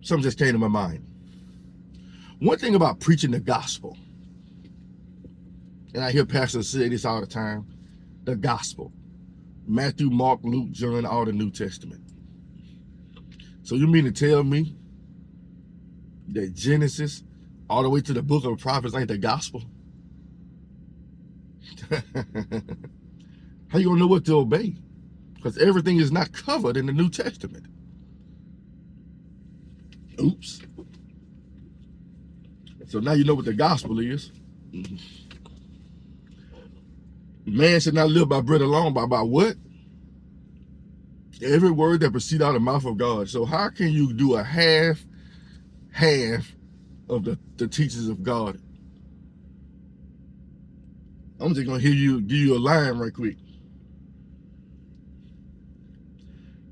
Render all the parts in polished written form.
something just came to my mind. One thing about preaching the gospel, and I hear pastors say this all the time, the gospel. Matthew, Mark, Luke, John, all the New Testament. So you mean to tell me that Genesis all the way to the book of the prophets ain't the gospel? How you gonna know what to obey? Because everything is not covered in the New Testament. Oops. So now you know what the gospel is. Man should not live by bread alone, but by what? Every word that proceeds out of the mouth of God. So how can you do a half of the teachings of God? I'm just gonna give you a line right quick.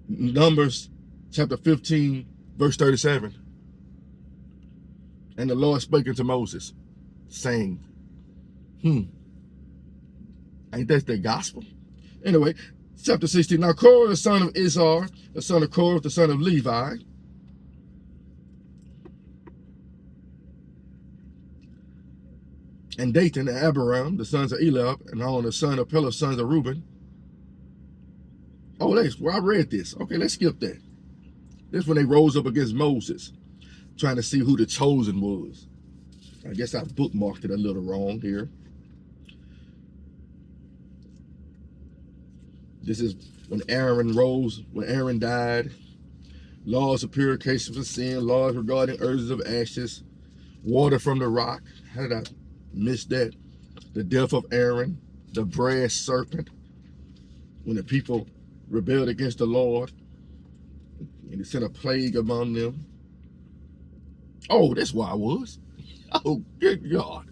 Numbers chapter 15, verse 37. And the Lord spake unto Moses, saying, ain't that the gospel? Anyway, chapter 16. Now Korah, the son of Izhar, the son of Korah, the son of Levi, and Dathan and Abiram, the sons of Eliab, and all the son of Pelah, sons of Reuben. Oh, that's where I read this. Okay, let's skip that. This when they rose up against Moses, trying to see who the chosen was. I guess I bookmarked it a little wrong here. This is when Aaron rose, when Aaron died. Laws of purification for sin, laws regarding urges of ashes, water from the rock. How did I miss that? The death of Aaron, the brass serpent, when the people rebelled against the Lord, and he sent a plague among them. Oh, that's why I was. Oh, good God.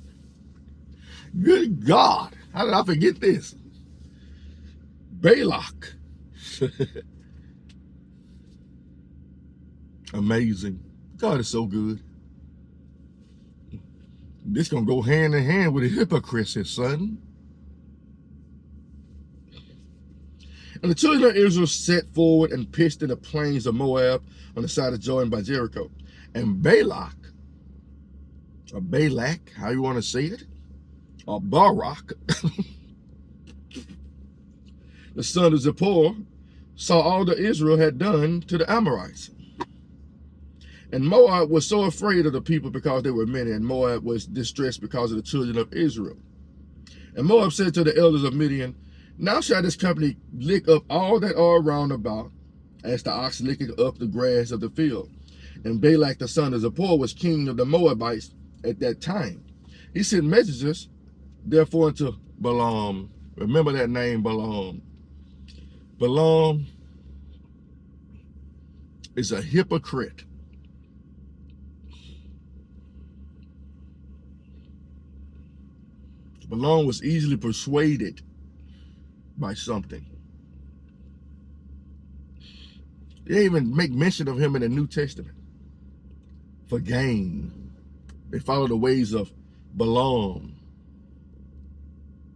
Good God. How did I forget this? Balak. Amazing. God is so good. This gonna go hand in hand with the hypocrites, his son. And the children of Israel set forward and pitched in the plains of Moab on the side of Jordan by Jericho. And Balak, or Balak, how you want to say it, or Barak, the son of Zippor, saw all that Israel had done to the Amorites. And Moab was so afraid of the people because they were many, and Moab was distressed because of the children of Israel. And Moab said to the elders of Midian, now shall this company lick up all that are round about, as the ox licketh up the grass of the field. And Balak the son of Zippor was king of the Moabites at that time. He sent messengers, therefore, unto Balaam. Remember that name, Balaam. Balaam is a hypocrite. Balaam was easily persuaded by something. They even make mention of him in the New Testament. For gain. They follow the ways of Balaam.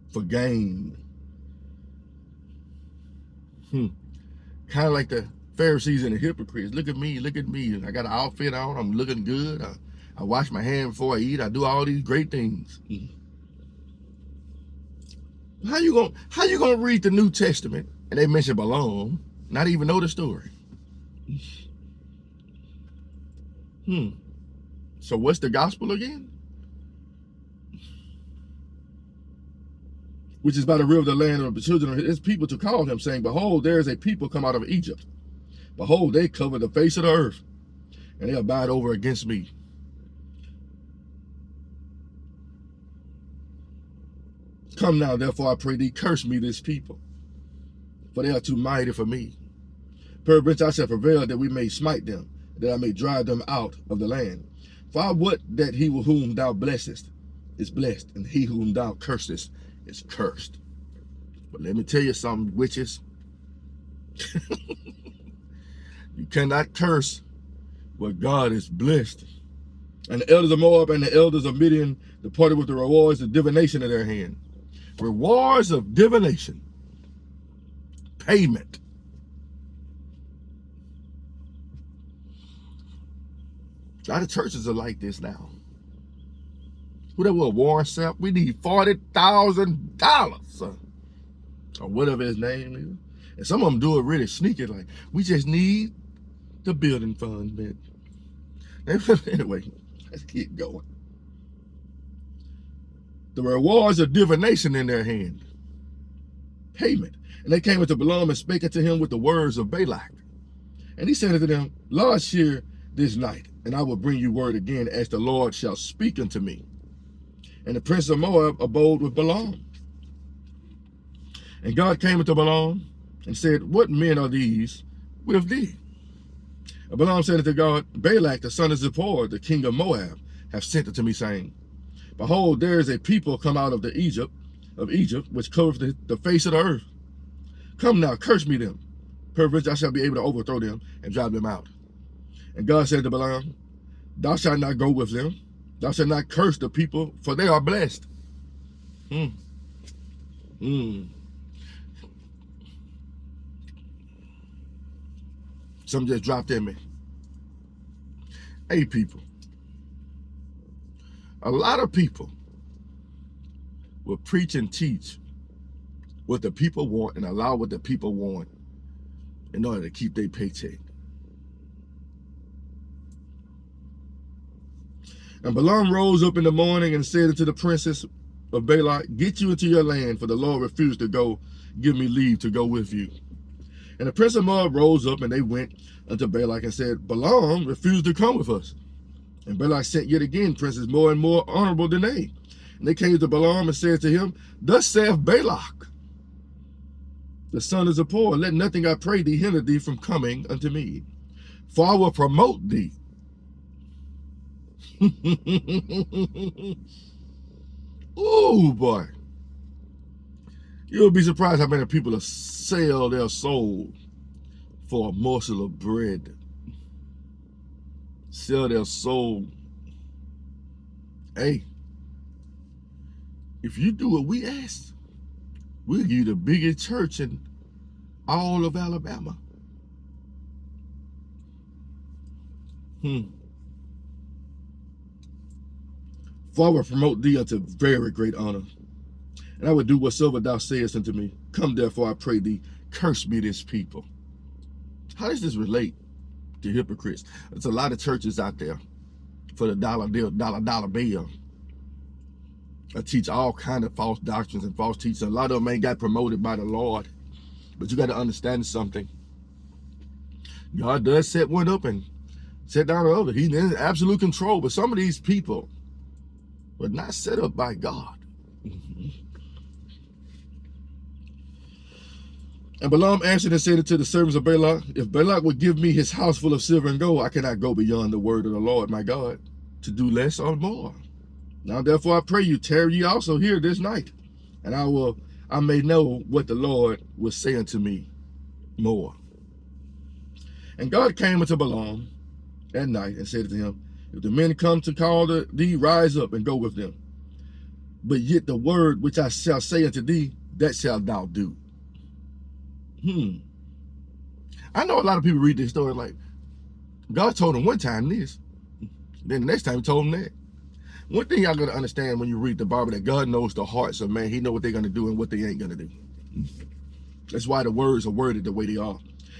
For gain. Kind of like the Pharisees and the hypocrites. Look at me, look at me. I got an outfit on, I'm looking good. I wash my hands before I eat. I do all these great things. How you gonna read the New Testament and they mention Balaam, not even know the story? So what's the gospel again? Which is by the river of the land of the children of his people to call him, saying, behold, there is a people come out of Egypt. Behold, they cover the face of the earth, and they abide over against me. Come now, therefore, I pray thee, curse me this people, for they are too mighty for me. Peradventure I shall prevail that we may smite them, that I may drive them out of the land. For I would that he whom thou blessest is blessed, and he whom thou cursest is cursed. But let me tell you something, witches. You cannot curse what God is blessed. And the elders of Moab and the elders of Midian departed with the rewards of divination in their hand. Rewards of divination. Payment. A lot of churches are like this now. Who that was, Warren Sapp? We need $40,000 or whatever his name is. And some of them do it really sneaky, like, we just need the building fund, man. Anyway, let's keep going. The rewards of divination in their hand. Payment. And they came unto Balaam and spake unto him with the words of Balak. And he said unto them, lodge here this night, and I will bring you word again as the Lord shall speak unto me. And the prince of Moab abode with Balaam. And God came unto Balaam and said, what men are these with thee? And Balaam said unto God, Balak, the son of Zippor, the king of Moab, hath sent unto me, saying, behold, there is a people come out of Egypt, which covereth the face of the earth. Come now, curse me them. Perhaps I shall be able to overthrow them and drive them out. And God said to Balaam, thou shalt not go with them. Thou shalt not curse the people, for they are blessed. Some just dropped in me. Hey, people. A lot of people will preach and teach what the people want and allow what the people want in order to keep their paycheck. And Balaam rose up in the morning and said unto the princess of Balak, get you into your land, for the Lord refused to go, give me leave to go with you. And the prince of Moab rose up, and they went unto Balak and said, Balaam refused to come with us. And Balak sent yet again princes more and more honorable than they. And they came to Balaam and said to him, thus saith Balak, the son of Zippor, let nothing, I pray thee, hinder thee from coming unto me, for I will promote thee. Ooh, boy. You'll be surprised how many people will sell their soul for a morsel of bread. Sell their soul. Hey, if you do what we ask, we'll give you the biggest church in all of Alabama. For I will promote thee unto very great honor, and I will do whatsoever thou sayest unto me. Come therefore, I pray thee, curse me this people. How does this relate to hypocrites? There's a lot of churches out there for the dollar bill. I teach all kind of false doctrines and false teachings. A lot of them ain't got promoted by the Lord. But you got to understand something. God does set one up and set down another. He's in absolute control. But some of these people were not set up by God. And Balaam answered and said unto the servants of Balak, if Balak would give me his house full of silver and gold, I cannot go beyond the word of the Lord my God to do less or more. Now therefore I pray you, tarry ye also here this night, and I may know what the Lord will say unto me more. And God came unto Balaam at night and said to him, if the men come to call thee, rise up and go with them. But yet the word which I shall say unto thee, that shalt thou do. I know a lot of people read this story like, God told him one time this, then the next time he told him that. One thing y'all gotta understand when you read the Bible, that God knows the hearts of man. He knows what they're gonna do and what they ain't gonna do. That's why the words are worded the way they are.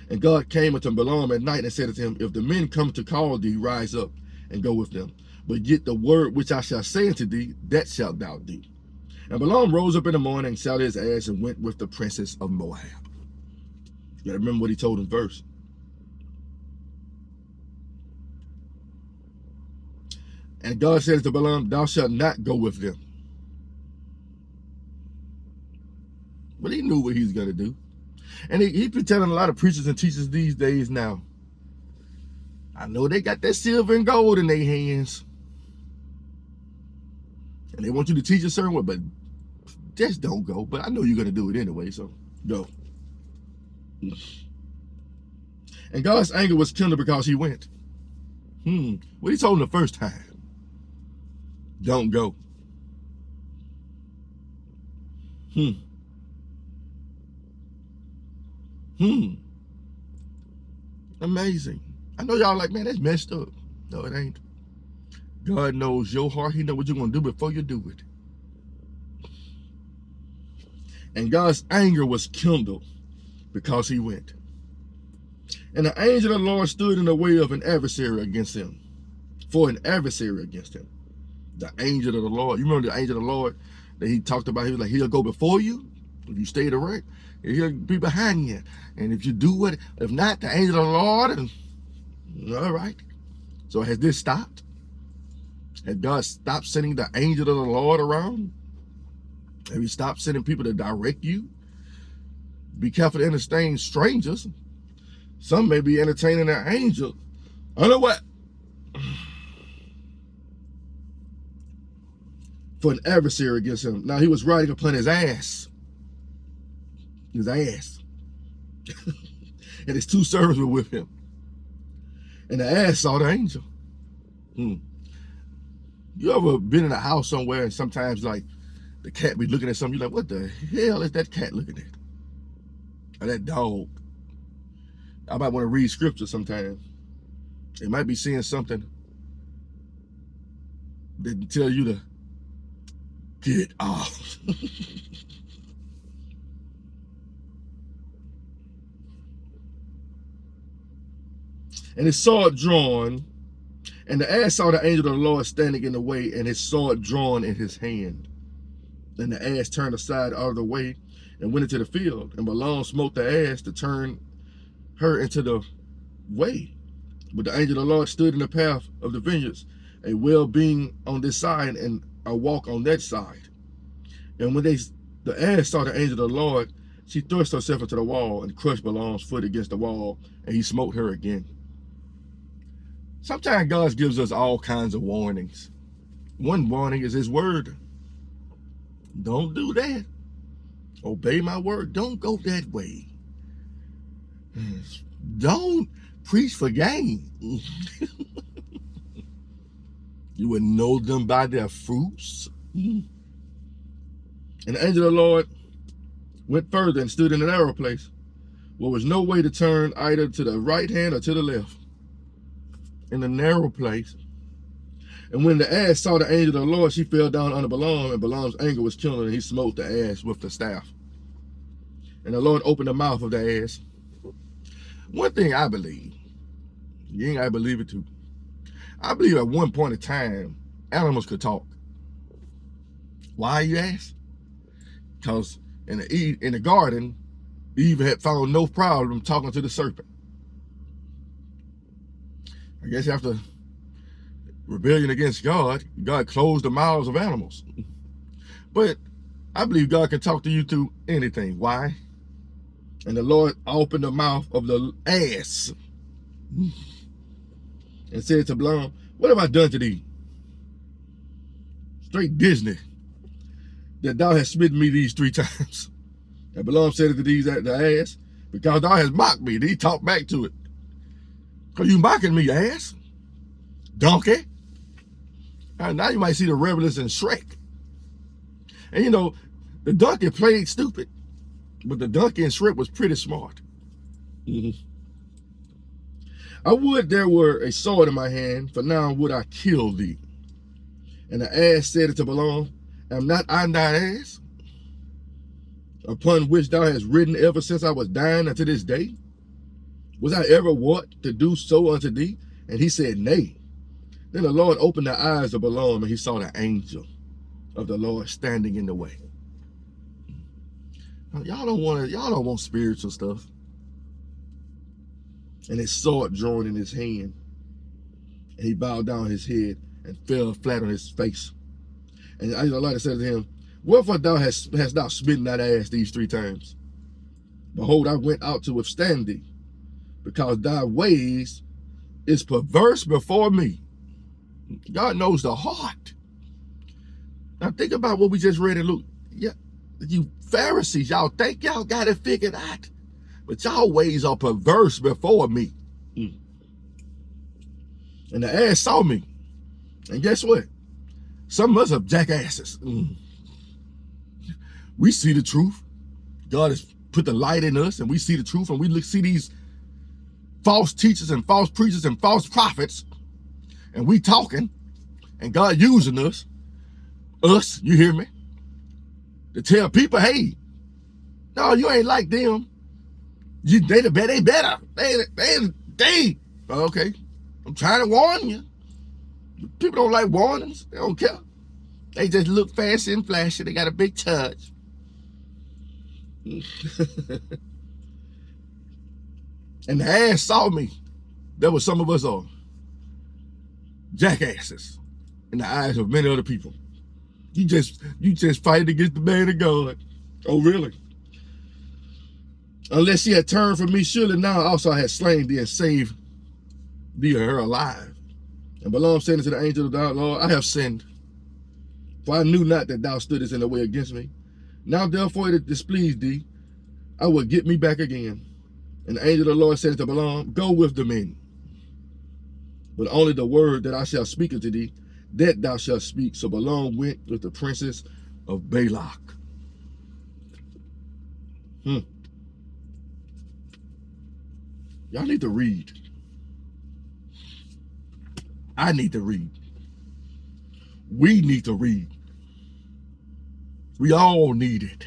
And God came unto Balaam at night and said unto him, if the men come to call thee, rise up and go with them. But yet the word which I shall say unto thee, that shalt thou do. And Balaam rose up in the morning, saddled his ass, and went with the princess of Moab. You gotta remember what he told him first. And God said to Balaam, thou shalt not go with them. But he knew what he was going to do. And he been telling a lot of preachers and teachers these days now, I know they got that silver and gold in their hands, and they want you to teach a certain way, but just don't go. But I know you're going to do it anyway, so go. And God's anger was kindled because he went. What he told him the first time, don't go. Amazing. I know y'all like, man, that's messed up. No, it ain't. God knows your heart. He knows what you're going to do before you do it. And God's anger was kindled because he went. And the angel of the Lord stood in the way of an adversary against him. For an adversary against him. The angel of the Lord. You remember the angel of the Lord that he talked about? He was like, he'll go before you. If you stay the right, he'll be behind you. And if you do it, if not, the angel of the Lord. And, all right. So has this stopped? Has God stopped sending the angel of the Lord around? Have he stopped sending people to direct you? Be careful to entertain strangers. Some may be entertaining an angel. I know what? For an adversary against him. Now he was riding upon his ass. His ass. And his two servants were with him. And the ass saw the angel. You ever been in a house somewhere and sometimes like the cat be looking at something, you're like, what the hell is that cat looking at? Or that dog? I might want to read scripture sometime. It might be seeing something that tell you to get off. And his sword drawn, and the ass saw the angel of the Lord standing in the way, and his sword drawn in his hand. Then the ass turned aside out of the way and went into the field, and Balaam smote the ass to turn her into the way. But the angel of the Lord stood in the path of the vineyards, a well being on this side and a walk on that side. And when the ass saw the angel of the Lord, she thrust herself into the wall and crushed Balaam's foot against the wall, and he smote her again. Sometimes God gives us all kinds of warnings. One warning is his word. Don't do that. Obey my word. Don't go that way. Don't preach for gain. You would know them by their fruits. And the angel of the Lord went further and stood in a narrow place where was no way to turn either to the right hand or to the left. In the narrow place. And when the ass saw the angel of the Lord, she fell down under Balaam, and Balaam's anger was kindled, and he smote the ass with the staff. And the Lord opened the mouth of the ass. One thing I believe, you ain't gotta believe it too. I believe at one point in time, animals could talk. Why, you ask? Because in the garden, Eve had found no problem talking to the serpent. I guess after rebellion against God, God closed the mouths of animals. But I believe God can talk to you through anything. Why? And the Lord opened the mouth of the ass and said to Balaam, what have I done to thee? Straight Disney. That thou hast smitten me these 3 times. And Balaam said to the ass, because thou hast mocked me. He talked back to it. Because you mocking me, ass. Donkey. And now you might see the revelers in Shrek. And you know, the donkey played stupid, but the donkey in Shrek was pretty smart. I would there were a sword in my hand, for now would I kill thee. And the ass said to Balaam, am not I thine ass, upon which thou hast ridden ever since I was dying unto this day? Was I ever wont to do so unto thee? And he said, nay. Then the Lord opened the eyes of Balaam, and he saw the angel of the Lord standing in the way. Y'all don't want spiritual stuff. And his sword drawn in his hand. And he bowed down his head and fell flat on his face. And the angel of the Lord said to him, wherefore hast thou smitten that ass these 3 times? Behold, I went out to withstand thee, because thy ways is perverse before me. God knows the heart. Now think about what we just read in Luke. Yeah, you Pharisees, y'all think y'all got it figured out, but y'all ways are perverse before me. And the ass saw me. And guess what? Some of us are jackasses. We see the truth. God has put the light in us, and we see the truth, and we see these false teachers and false preachers and false prophets, and we talking, And God using us, you hear me, to tell people, hey, no, you ain't like them. They better. They. Okay, I'm trying to warn you. People don't like warnings. They don't care. They just look fancy and flashy. They got a big touch. And the ass saw me. That was some of us are jackasses in the eyes of many other people. You just fighting against the man of God. Oh, really? Unless she had turned from me, surely now also I had slain thee and saved thee or her alive. And Balaam said unto the angel of the Lord, I have sinned, for I knew not that thou stoodest in the way against me. Now therefore it displeased thee, I will get me back again. And the angel of the Lord said unto Balaam, go with the men, but only the word that I shall speak unto thee, that thou shalt speak. So Balaam went with the princess of Balak. Y'all need to read. I need to read. We need to read. We all need it.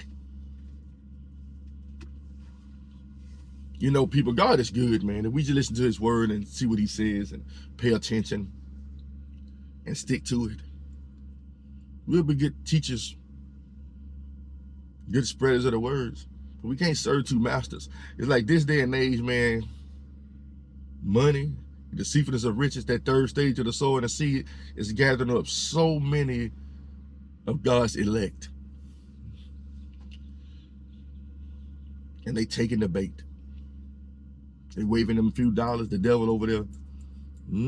You know, people, God is good, man. If we just listen to his word and see what he says and pay attention and stick to it, we'll be good teachers, good spreaders of the words. But we can't serve two masters. It's like this day and age, man, money, deceitfulness of riches, that third stage of the soul and the seed is gathering up so many of God's elect. And they taking the bait. They waving them a few dollars, the devil over there. You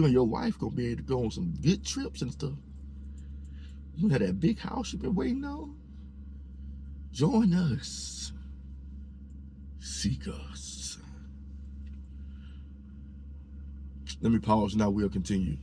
and your wife gonna be able to go on some good trips and stuff. You have that big house you've been waiting on. Join us. Seek us. Let me pause now. We'll continue.